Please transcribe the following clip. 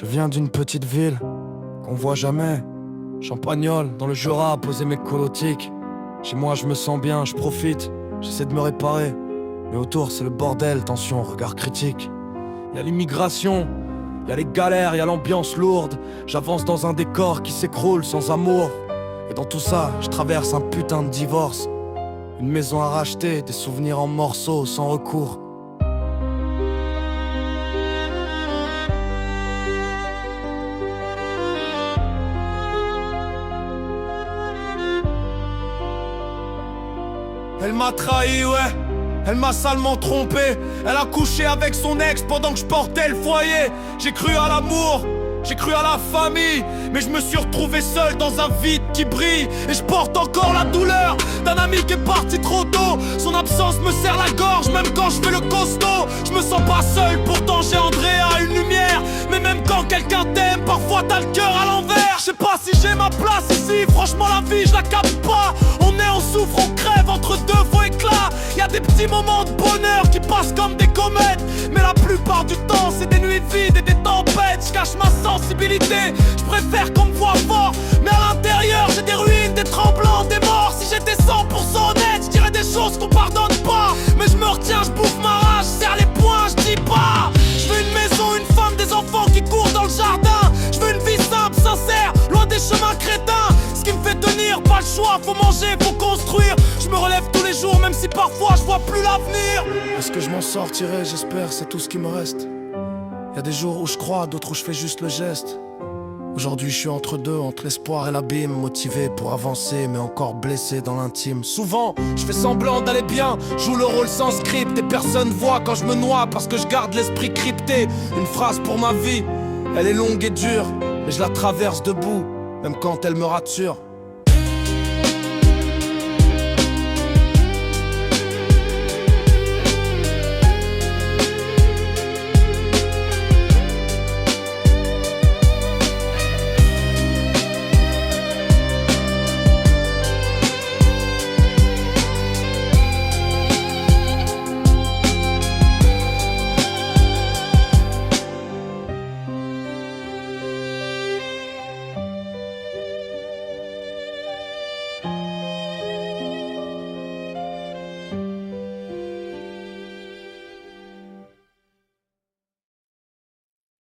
Je viens d'une petite ville qu'on voit jamais. Champagnole, dans le Jura, poser mes colotiques. Chez moi je me sens bien, je profite, j'essaie de me réparer. Mais autour c'est le bordel, tension, regard critique. Y'a l'immigration, y'a les galères, y'a l'ambiance lourde. J'avance dans un décor qui s'écroule sans amour. Et dans tout ça, je traverse un putain de divorce. Une maison à racheter, des souvenirs en morceaux sans recours. Elle m'a trahi, ouais, elle m'a salement trompé. Elle a couché avec son ex pendant que je portais le foyer. J'ai cru à l'amour, j'ai cru à la famille, mais je me suis retrouvé seul dans un vide qui brille. Et je porte encore la douleur d'un ami qui est parti trop tôt. Son absence me serre la gorge, même quand je fais le costaud. Je me sens pas seul, pourtant j'ai Andrea, une lumière. Mais même quand quelqu'un t'aime, parfois t'as le cœur à l'envers. Je sais pas si j'ai ma place ici, franchement la vie je la capte pas. On est, on souffre, on crève entre deux faux éclats. Y'a des petits moments de bonheur qui passent comme des comètes, mais la plupart du temps c'est des nuits vides et des tempêtes. Je cache ma sensibilité, je préfère qu'on me voit fort, mais à l'intérieur j'ai des ruines, des tremblants, des morts. Si j'étais 100% honnête, je dirais des choses qu'on pardonne pas. Mais je me retiens, je bouffe ma rage, je serre les poings, je dis pas. Je veux une maison, une femme, des enfants qui courent dans le jardin. Je veux une vie simple, sincère, loin des chemins crétins. Ce qui me fait tenir, pas le choix, faut manger, faut construire. Je me relève tous les jours, même si parfois je vois plus l'avenir. Est-ce que je m'en sortirai, j'espère, c'est tout ce qui me reste. Y'a des jours où je crois, d'autres où je fais juste le geste. Aujourd'hui je suis entre deux, entre l'espoir et l'abîme. Motivé pour avancer, mais encore blessé dans l'intime. Souvent, je fais semblant d'aller bien, joue le rôle sans script. Et personne voit quand je me noie, parce que je garde l'esprit crypté. Une phrase pour ma vie, elle est longue et dure, mais je la traverse debout, même quand elle me rature.